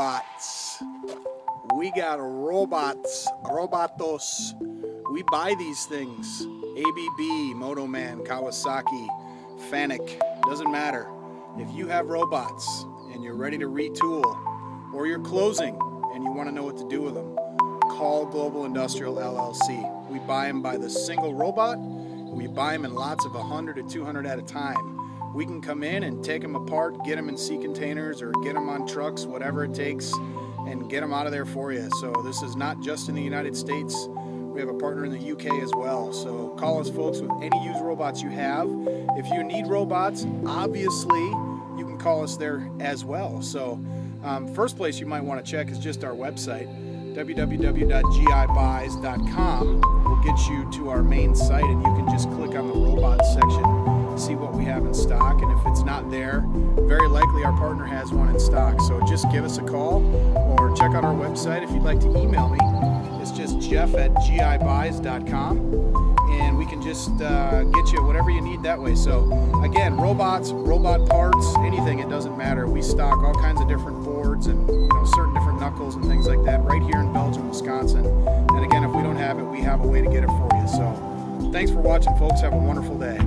robots. We got robots, robotos. We buy these things. ABB, Motoman, Kawasaki, Fanuc, doesn't matter. If you have robots and you're ready to retool, or you're closing and you want to know what to do with them, call Global Industrial LLC. We buy them by the single robot. We buy them in lots of 100 to 200 at a time. We can come in and take them apart, get them in sea containers or get them on trucks, whatever it takes, and get them out of there for you. So this is not just in the United States. We have a partner in the UK as well. So call us, folks, with any used robots you have. If you need robots, obviously you can call us there as well. So first place you might want to check is just our website, www.gibuys.com. Will get you to our main site, and you can just click on the robots section, see what we have in stock, and if it's not there, very likely our partner has one in stock. So just give us a call or check out our website. If you'd like to email me, it's just jeff@gibuys.com, and we can just get you whatever you need that way. So again, robots, robot parts, anything, it doesn't matter. We stock all kinds of different boards and certain different knuckles and things like that right here in Belgium, Wisconsin. And again, if we don't have it, we have a way to get it for you. So thanks for watching, folks. Have a wonderful day.